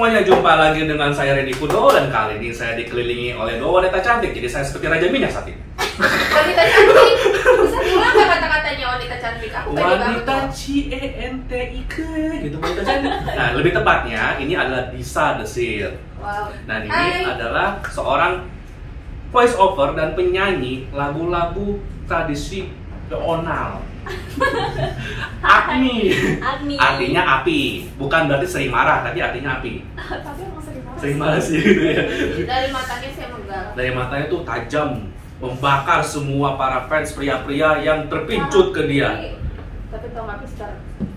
semuanya, jumpa lagi dengan saya Rendy Kudo. Dan kali ini saya dikelilingi oleh dua wanita cantik. Jadi saya seperti Raja Minyak saat ini. Wanita cantik? Bisa bilang gak kata-katanya wanita cantik? Aku pede banget Wanita CENTIK gitu, wanita cantik. Nah, lebih tepatnya ini adalah Disa Desir. Wow. Nah, ini adalah seorang voice over dan penyanyi lagu-lagu tradisional. Agni. Artinya api. Bukan berarti sering marah, tapi artinya api. Tapi emang sering marah. Sering marah sih gitu ya. Dari matanya saya megal. Dari matanya tuh tajam, membakar semua para fans pria-pria yang terpincut ke dia. Tapi tau gak, Mister?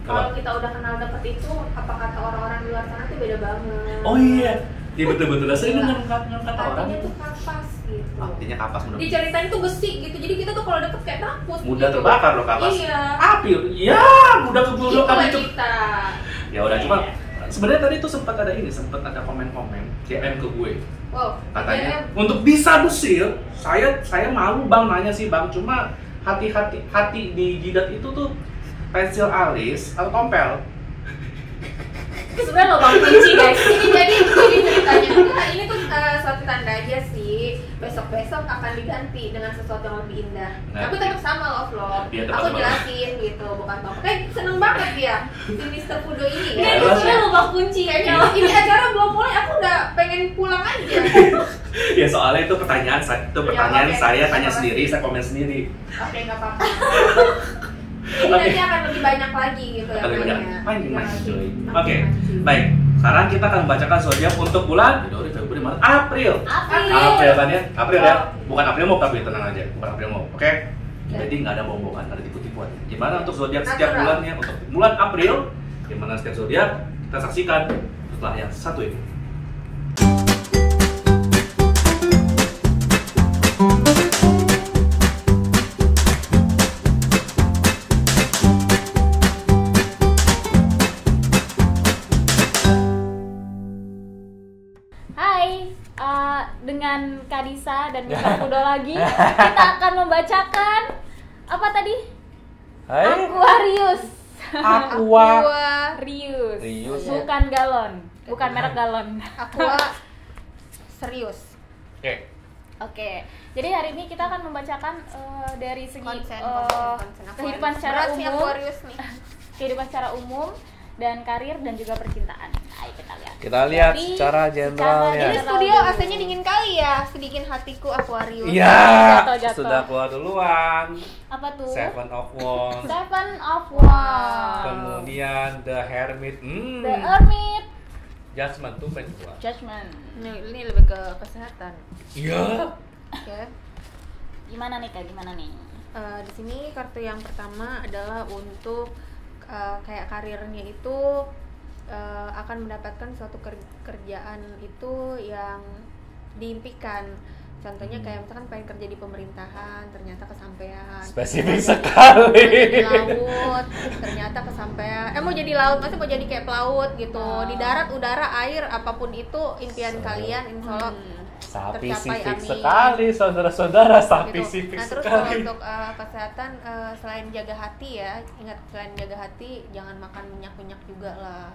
Kalau kita udah kenal deket itu, apa kata orang-orang di luar sana tuh beda banget. Oh iya, dia betul-betul sering dengan kata orang. Artinya tuh kapas gitu. Artinya kapas mudah. Diceritain tuh besi gitu, jadi kita tuh kalau deket kayak takut. Mudah gitu. terbakar loh kapas. Iya. Api, ya mudah keburu Itulah api itu. kita. Ya udah, cuma sebenarnya tadi tuh sempat ada komen-komen DM ke gue. Wow. Katanya untuk Disa Desir, saya malu bang nanya sih bang, cuma hati di jidat itu tuh pensil alis atau tompel? Sebenarnya lubang kunci guys. Ini jadi ceritanya enggak, ini tuh suatu tanda aja sih. Besok akan diganti dengan sesuatu yang lebih indah. Nah, Tapi tetap sama love. Iya, tetap Aku sama. jelasin gitu, bukan bang. Kayak seneng banget dia si Mr. Kudo ini. Ya, Ya, jelas sebenarnya ya. lubang kunci kayaknya. Ini acara belum mulai, aku udah pengen pulang aja. Ya soalnya itu pertanyaan oke. saya tanya Terima sendiri, kasih. saya komen sendiri. Oke, nggak apa-apa. Ini nanti akan lebih banyak lagi gitu ya. Akan lebih banyak. Main, coy. Makin Oke, mancing. baik. Sekarang kita akan membacakan zodiak untuk bulan Februari, Maret, April. April kan ya? April ya? Bukan April mau, tapi tenang aja. Bukan April mau, oke? Jadi nggak ada bohong-bohongan, nggak ada tipu-tipuan. Gimana untuk zodiak setiap Natural. bulannya? Untuk bulan April, gimana setiap zodiak? Kita saksikan setelah yang satu ini. Hai, dengan Kadisa dan Mr. Kudo lagi, kita akan membacakan apa tadi? Hai. Aquarius. Rius ya? Bukan galon, bukan merek galon. Aqua serius. Oke. Oke, jadi hari ini kita akan membacakan dari segi Konsen. kehidupan secara Berat sih umum, Aquarius nih. kehidupan secara umum dan karir dan juga percintaan. Ayo kita lihat. Kita lihat Jadi, secara Ini generalnya. studio AC-nya dingin kali ya, sedikit hatiku Aquarius. Iya, Jatuh. sudah keluar duluan. Apa tuh? Seven of Wands. Seven of Wands. Kemudian The Hermit. The Hermit. Judgment tuh main dua. Judgment. Ini lebih ke kesehatan. Iya. Oke. Gimana nih Kak? Gimana nih? Di sini kartu yang pertama adalah untuk kayak karirnya itu akan mendapatkan suatu kerjaan itu yang diimpikan. Contohnya kayak misalkan pengen kerja di pemerintahan, ternyata kesampaian. Spesifik sekali. Di laut, ternyata kesampaian. Mau jadi laut, maksudnya mau jadi kayak pelaut gitu. Di darat, udara, air, apapun itu impian kalian, insya Allah tercapai. Spesifik Amin. sekali, saudara-saudara. Gitu. Spesifik Nah terus kalau sekali. untuk kesehatan, selain jaga hati ya, ingat selain jaga hati jangan makan minyak-minyak juga lah.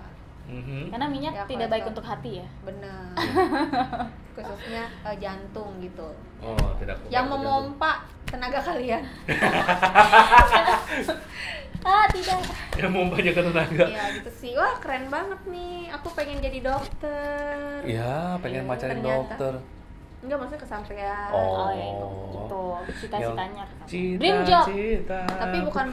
Karena minyak Ya, tidak baik kolesterol. untuk hati ya. Benar. Khususnya jantung gitu. Oh, tidak. Yang memompa tenaga kalian. Tidak. Yang mau banyak tenaga. Iya gitu sih. Wah keren banget nih. Aku pengen jadi dokter. Iya, pengen Iya, pacarin ternyata. dokter. Enggak, maksudnya kesampaian. Oh, Oh. itu cita-citanya. Cita, Dream job. cita. Tapi bukan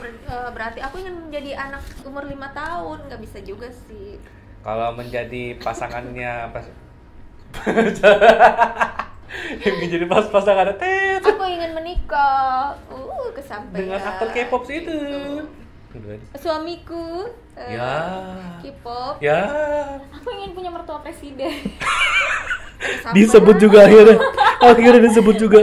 berarti aku ingin menjadi anak umur 5 tahun. Nggak bisa juga sih. Kalau menjadi pasangannya pas yang menjadi pasangan tet Aku ingin menikah. Kesampaian. dengan aktor K-pop itu. Suamiku Ya. K-pop. Ya. Aku ingin punya mertua presiden. Kesampaian. Disebut juga akhirnya disebut juga.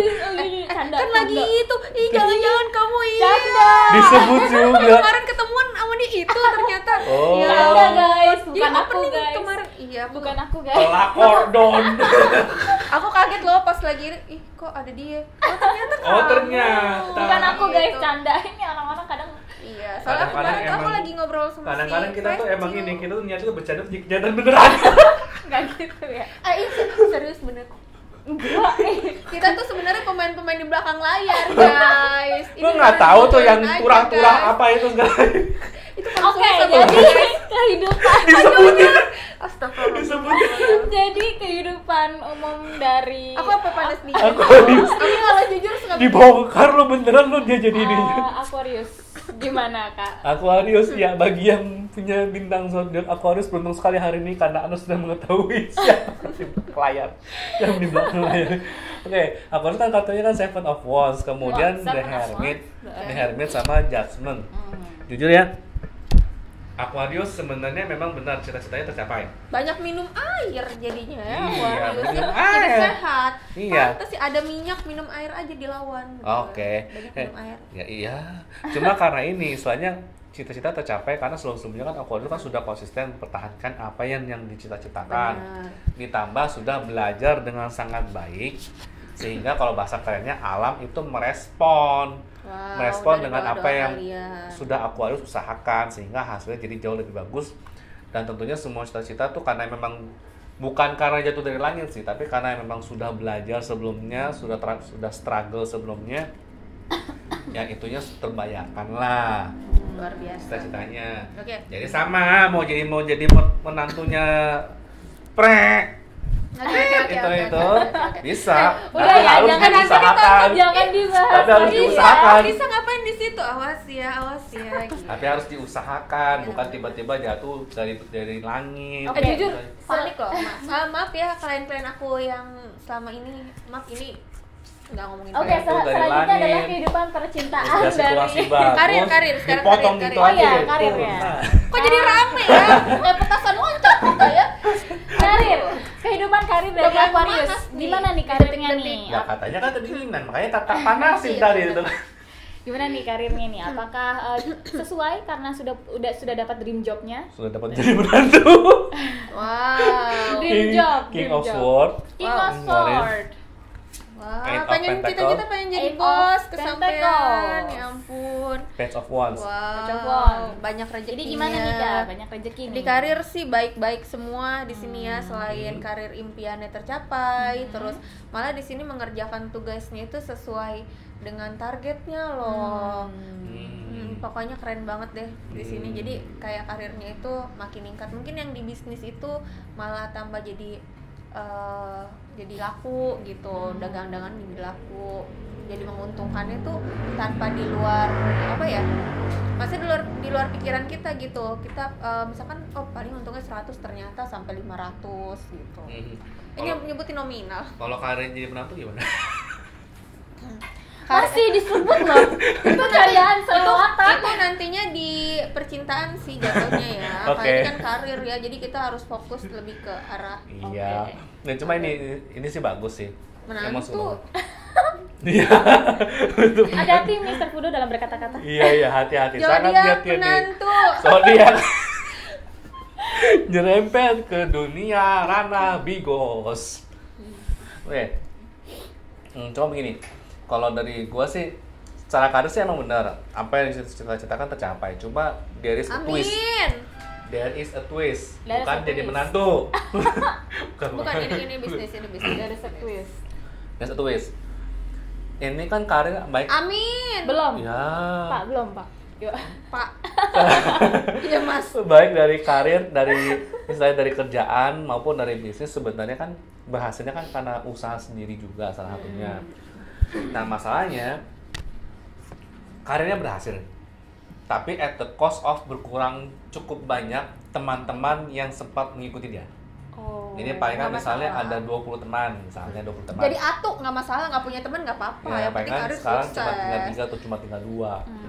Canda, Kan lagi canda. itu. Jangan-jangan kamu Canda. Disebut juga. Kemarin ketemuan sama dia itu ternyata. Oh. Ya Canda Allah. guys, Jadi bukan aku opening guys. kemarin. Iya, Bukan aku guys. Pelakor don. Aku kaget loh pas lagi, ih kok ada dia. Oh ternyata kamu. Oh, ternyata. Bukan aku guys, Gitu. canda. Ini orang-orang kadang Iya, soalnya Kadang-kadang kemarin tuh aku emang- lagi ngobrol sama Kadang-kadang si kita tuh Fred, emang Cil. ini, kita tuh niatnya bercanda jadi kejadian beneran. Nggak gitu ya. Serius bener. Enggak. Kita tuh sebenarnya pemain-pemain di belakang layar, guys. Lu nggak tahu tuh yang aja, turah-turah guys. apa itu sekarang. Itu Oke, maksudnya jadi kehidupan Disebutin. Astagfirullah. jadi kehidupan umum dari Aku apa panas dingin? Aquarius. Aku kalau jujur suka Dibongkar lu beneran lu dia jadi ini. Aquarius. Gimana, Kak? Aquarius ya, bagi yang punya bintang zodiak Aquarius beruntung sekali hari ini karena Anda sudah mengetahui siapa di layar yang di belakang layar. Oke, Aquarius kan katanya kan Seven of Wands, kemudian Seven The of Hermit, Wands. The Hermit sama Judgment. Jujur ya, Aquarius sebenarnya memang benar cita-citanya tercapai. banyak minum air jadinya ya. Iya, Aquarius. minum Jadi air. sehat. Iya. Pantes sih ada minyak, minum air aja dilawan. Oke. Banyak minum air. Ya iya. Cuma karena ini, istilahnya cita-cita tercapai karena sebelum-sebelumnya kan Aquarius kan sudah konsisten mempertahankan apa yang dicita-citakan. Benar. Ditambah sudah belajar dengan sangat baik sehingga kalau bahasa kerennya alam itu merespon. Wow, Merespon dari dengan doa-doa apa yang kalian. sudah Aquarius usahakan sehingga hasilnya jadi jauh lebih bagus. Dan tentunya semua cita-cita tuh karena memang bukan karena jatuh dari langit sih, tapi karena memang sudah belajar sebelumnya, sudah struggle sebelumnya, yang itunya terbayarkan lah Luar biasa. cita-citanya. Oke. Jadi sama mau jadi menantunya pre itu bisa. Udah Tapi ya, harus jangan diusahakan. jangan dibahas. Tapi harus lagi. diusahakan. Bisa ngapain di situ? Awas ya gitu. Tapi harus diusahakan, bukan tiba-tiba jatuh dari langit. Oke, jujur. Panik loh. Maaf ya klien-klien aku yang selama ini, maaf ini nggak ngomongin Oke, kalian. Dari selanjutnya langit. adalah kehidupan percintaan Sudah situasi dari bagus. Karir, sekarang dipotong karir. gitu Oh aja. iya, tuh. karirnya. Nah. Kok jadi rame ya? Kayak petasan loncat kita ya. karir. Kehidupan karir dari Lumayan Aquarius. panas nih. Gimana nih karirnya nih? Detik-detik. Ya katanya kan kedinginan, makanya tak panasin tadi itu. Gimana nih karirnya nih? Apakah sesuai karena sudah dapat dream jobnya? Sudah dapat jadi menantu. Wow. Dream job, King dream of job. Sword. King Wow. of Sword. Wah, Eight of pengen Pentacle. kita pengen jadi Eight of bos, kesampaian. Pentacles. Ya ampun. Page of Wands. Wow. of Wands. Banyak rezekinya. Jadi gimana nih Kak? Banyak rezeki nih. Di karir sih baik-baik semua di sini ya, selain karir impiannya tercapai, terus malah di sini mengerjakan tugasnya itu sesuai dengan targetnya loh. Pokoknya keren banget deh di sini. Jadi kayak karirnya itu makin meningkat. Mungkin yang di bisnis itu malah tambah jadi laku gitu, dagang-dagangan jadi laku, jadi menguntungkannya tuh tanpa di luar apa ya, maksudnya di luar pikiran kita gitu. Kita misalkan paling untungnya 100 ternyata sampai 500 gitu. Ini nyebutin nominal. Kalau karir jadi menantu gimana? Masih disebut loh. Itu kerjaan selewatan. Itu nantinya di percintaan sih jatuhnya ya. Oke. Kalau ini kan karir ya, jadi kita harus fokus lebih ke arah Iya. Dan cuma ini sih bagus sih. Emang menantu. Iya. Hati-hati Mr. Fudo dalam berkata-kata. Iya, hati-hati. Sangat Zodiak hati-hati. menantu. Zodiak nyerempet ke dunia ranah bigos. Oke. Coba begini. Kalau dari gua sih secara karir sih emang benar. Apa yang dicita-citakan tercapai. Cuma there is a twist. Amin. There is a twist. There is Bukan a jadi twist. menantu. Bukan ini bisnis. Dari twist. There's a twist. Ini kan karir baik. Amin. Belum. Ya. Pak, belum, Pak. Yuk. Pak. Iya, Mas. Baik dari karir, misalnya dari kerjaan maupun dari bisnis sebenarnya kan berhasilnya kan karena usaha sendiri juga salah satunya. Nah masalahnya karirnya berhasil, tapi at the cost of berkurang cukup banyak teman-teman yang sempat mengikuti dia. Oh. Ini paling kan nggak misalnya masalah. ada 20 teman, misalnya 20 teman. Jadi atuk nggak masalah, nggak punya teman nggak apa-apa. Ya, Yang paling penting kan karir sekarang cuma tinggal sukses. 3 atau cuma tinggal 2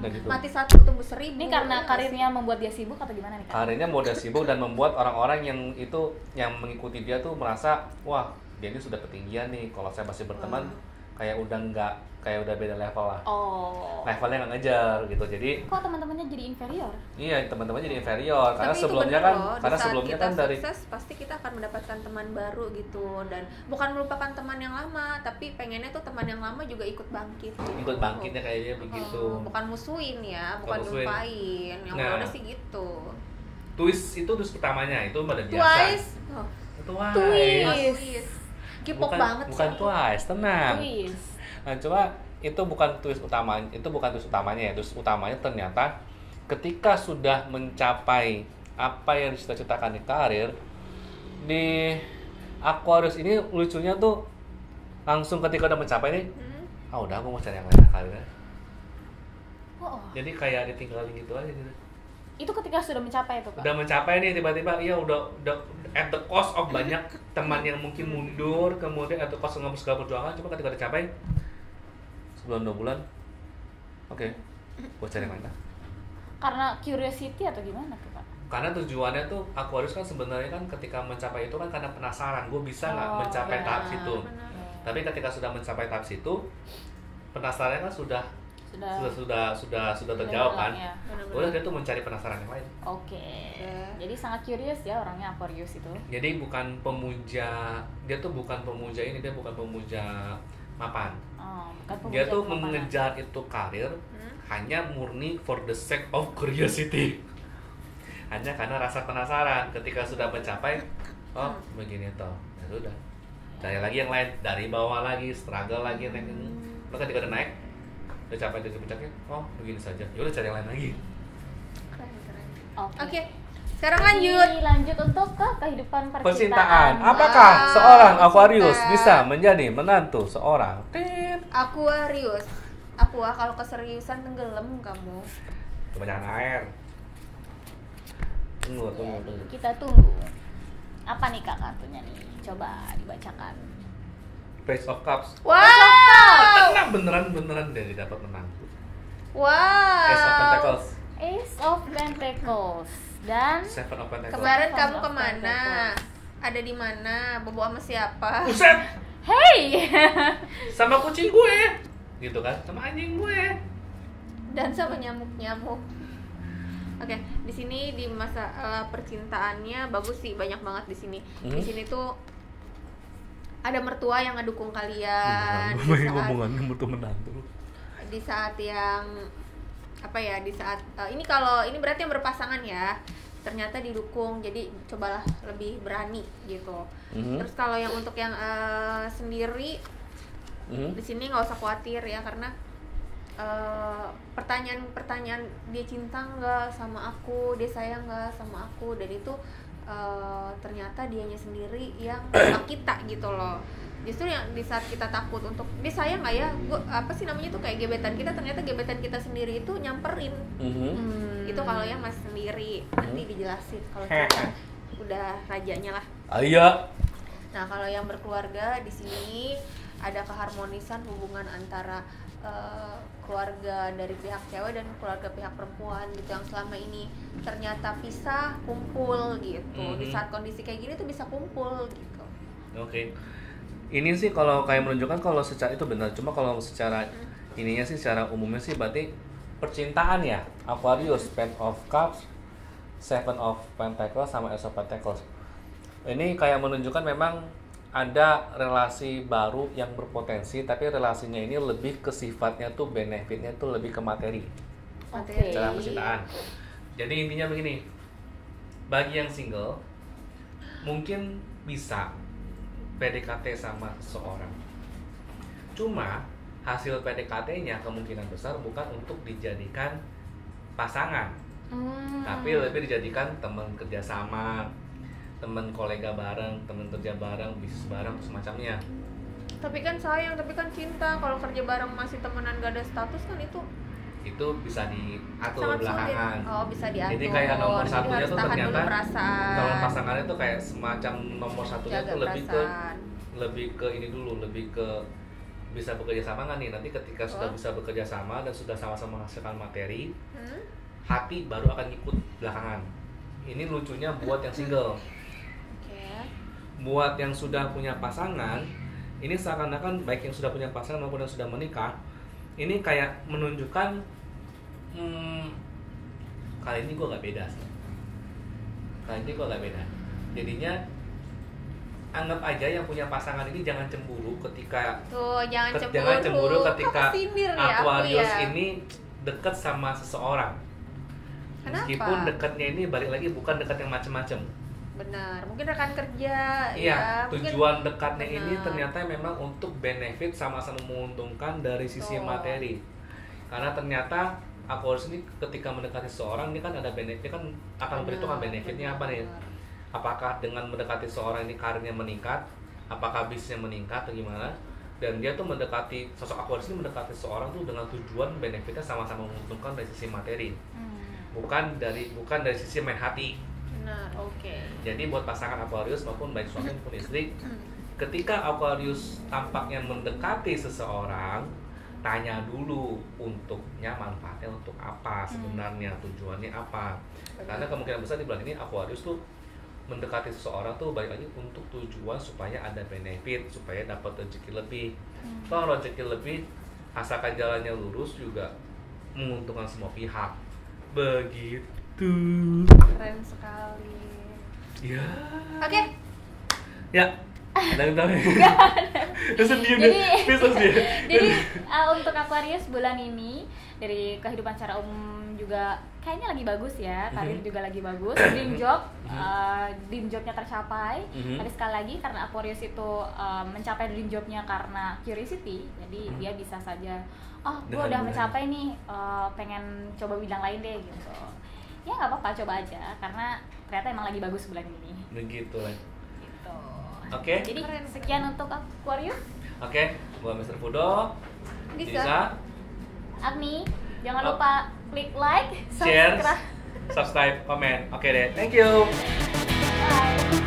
udah gitu. Mati 1 tumbuh 1000. Ini karena karirnya membuat dia sibuk atau gimana nih Kak? Karirnya modal sibuk dan membuat orang-orang yang mengikuti dia tuh merasa wah dia ini sudah ketinggian nih, kalau saya masih berteman kayak udah beda level lah. Oh. Levelnya nggak ngejar gitu. Jadi Kok teman-temannya jadi inferior? iya teman-teman jadi inferior karena Tapi itu sebelumnya bener kan loh, karena di saat sebelumnya kita kan dari sukses pasti kita akan mendapatkan teman baru gitu, dan bukan melupakan teman yang lama, tapi pengennya tuh teman yang lama juga ikut bangkit gitu. ikut bangkitnya kayak dia begitu. Bukan musuhin ya, bukan musuhin. nyumpain. Yang Nah. udah sih gitu. Twist itu terus pertamanya itu pada biasa. Twice. Oh. Twist. K-pop banget bukan sih. Twice, tenang. Twist. Nah, coba itu bukan twist utamanya, Twist utamanya ternyata ketika sudah mencapai apa yang dicita-citakan di karir, di Aquarius ini lucunya tuh langsung ketika udah mencapai nih, udah aku mau cari yang lain karirnya. Oh, Jadi kayak ditinggalin gitu aja gitu. itu ketika sudah mencapai itu, Kak. Udah mencapai nih tiba-tiba udah at the cost of banyak teman yang mungkin mundur, kemudian at the cost of segala perjuangan, cuma ketika dicapai sebulan 2 bulan, oke, buat cari mana? Karena curiosity atau gimana tuh, Kak? Karena tujuannya tuh Aquarius kan sebenarnya kan ketika mencapai itu kan karena penasaran, gue bisa nggak mencapai tahap situ. Tapi ketika sudah mencapai tahap situ, penasarannya kan sudah terjawab kan. Ya. Udah dia tuh mencari penasaran yang lain. Oke. Jadi sangat curious ya orangnya Aquarius itu. Jadi bukan pemuja, dia bukan pemuja mapan. Oh, bukan pemuja Dia tuh kemapanan. mengejar itu karir hanya murni for the sake of curiosity. Hanya karena rasa penasaran. Ketika sudah mencapai, begini toh, ya sudah. Cari lagi yang lain, dari bawah lagi, struggle lagi, naik ini. Lalu ketika udah naik, udah capai titik puncaknya, begini saja. Ya udah cari yang lain lagi. Keren. Oke. Oke. Sekarang lanjut. Lanjut untuk ke kehidupan percintaan. Percintaan. Apakah seorang Aquarius cinta. bisa menjadi menantu seorang? Aquarius. Kalau keseriusan tenggelam kamu. Kebanyakan air. Tunggu. Kita tunggu. Apa nih Kak kartunya nih? Coba dibacakan. Page of Cups. Wow. Beneran dia dapat menantu. Wow. Ace of Pentacles. Ace of Pentacles dan Seven of Pentacles. Kemarin Seven kamu of kemana? Pentacles. Ada di mana? Bobo sama siapa? Buset! Hey. Sama kucing gue. Gitu kan? Sama anjing gue. Dan sama nyamuk-nyamuk. Oke, di sini di masa percintaannya bagus sih, banyak banget di sini. Di sini tuh ada mertua yang ngedukung kalian di saat yang apa ya, di saat ini kalau ini berarti yang berpasangan ya, ternyata didukung, jadi cobalah lebih berani gitu. Terus kalau yang untuk yang sendiri di sini nggak usah khawatir ya, karena pertanyaan dia cinta nggak sama aku, dia sayang nggak sama aku, dan itu ternyata dianya sendiri yang sama kita gitu loh. Justru yang di saat kita takut untuk dia sayang nggak ya, apa sih namanya tuh kayak gebetan kita, ternyata gebetan kita sendiri itu nyamperin. Itu kalau yang masih sendiri, nanti dijelasin kalau kita udah rajanya lah. Ayo. Nah kalau yang berkeluarga di sini ada keharmonisan hubungan antara keluarga dari pihak cewek dan keluarga pihak perempuan gitu, yang selama ini ternyata pisah kumpul gitu. Di saat kondisi kayak gini tuh bisa kumpul gitu. Oke. Ini sih kalau kayak menunjukkan kalau secara itu benar, cuma kalau secara ininya sih secara umumnya sih berarti percintaan ya. Aquarius, Ten of Cups, Seven of Pentacles sama Ace of Pentacles. Ini kayak menunjukkan memang ada relasi baru yang berpotensi, tapi relasinya ini lebih ke sifatnya tuh benefitnya tuh lebih ke materi. Oke. Dalam percintaan. Jadi intinya begini, bagi yang single mungkin bisa PDKT sama seseorang. Cuma hasil PDKT-nya kemungkinan besar bukan untuk dijadikan pasangan, tapi lebih dijadikan teman kerjasama, teman kolega bareng, teman kerja bareng, bisnis bareng, semacamnya. Tapi kan sayang, tapi kan cinta. Kalau kerja bareng masih temenan gak ada status kan itu Bisa diatur sangat belakangan. sulit. Oh, bisa diatur. Jadi kayak nomor Jadi satunya harus tuh tahan ternyata dulu perasaan. calon pasangannya tuh kayak semacam nomor satunya Jaga tuh perasaan. lebih ke ini dulu, lebih ke bisa bekerja sama nggak nih, nanti ketika sudah bisa bekerja sama dan sudah sama-sama menghasilkan materi, hati baru akan ikut belakangan. Ini lucunya buat yang single. Buat yang sudah punya pasangan, ini seakan-akan baik yang sudah punya pasangan maupun yang sudah menikah, ini kayak menunjukkan kali ini gue gak beda sih. Jadinya anggap aja yang punya pasangan ini jangan cemburu ketika jangan cemburu ketika Aquarius ya. ini dekat sama seseorang. Kenapa? Meskipun dekatnya ini balik lagi bukan dekat yang macem-macem. Benar, mungkin rekan kerja. Iya, ya, mungkin- tujuan dekatnya ini Benar. ternyata memang untuk benefit sama-sama menguntungkan dari sisi Betul. materi. Karena ternyata Aquarius ini ketika mendekati seseorang ini kan ada benefit, kan akan memperhitungkan benefitnya apa nih? benar. Apakah dengan mendekati seseorang ini karirnya meningkat, apakah bisnisnya meningkat atau gimana? Dan dia tuh mendekati sosok Aquarius ini mendekati seseorang tuh dengan tujuan benefitnya sama-sama menguntungkan dari sisi materi, bukan dari sisi main hati. Benar. Oke. Jadi buat pasangan Aquarius maupun baik suami maupun istri, ketika Aquarius tampaknya mendekati seseorang, tanya dulu untuknya manfaatnya untuk apa sebenarnya, tujuannya apa. Karena kemungkinan besar di bulan ini Aquarius tuh mendekati seseorang tuh balik lagi untuk tujuan supaya ada benefit, supaya dapat rezeki lebih. Kalau rezeki lebih, asalkan jalannya lurus juga menguntungkan semua pihak. Begitu. Keren sekali. Ya. Oke, Ya. Ada sedih Jadi- bisa dia. Jadi untuk Aquarius bulan ini dari kehidupan secara umum juga kayaknya lagi bagus ya, karir juga lagi bagus, dream jobnya tercapai. Tapi sekali lagi karena Aquarius itu mencapai dream jobnya karena curiosity, jadi dia bisa saja, oh gue Dengan udah mudah. mencapai nih, pengen coba bidang lain deh gitu. Ya nggak apa-apa, coba aja karena ternyata emang lagi bagus bulan ini. Begitu lah. Gitu. Oke. Jadi sekian untuk Aquarius. Oke, gua Mr. Fudo, Bisa. Lisa, Agni, jangan lupa klik like, share, subscribe. subscribe, komen. Oke deh, thank you. Bye.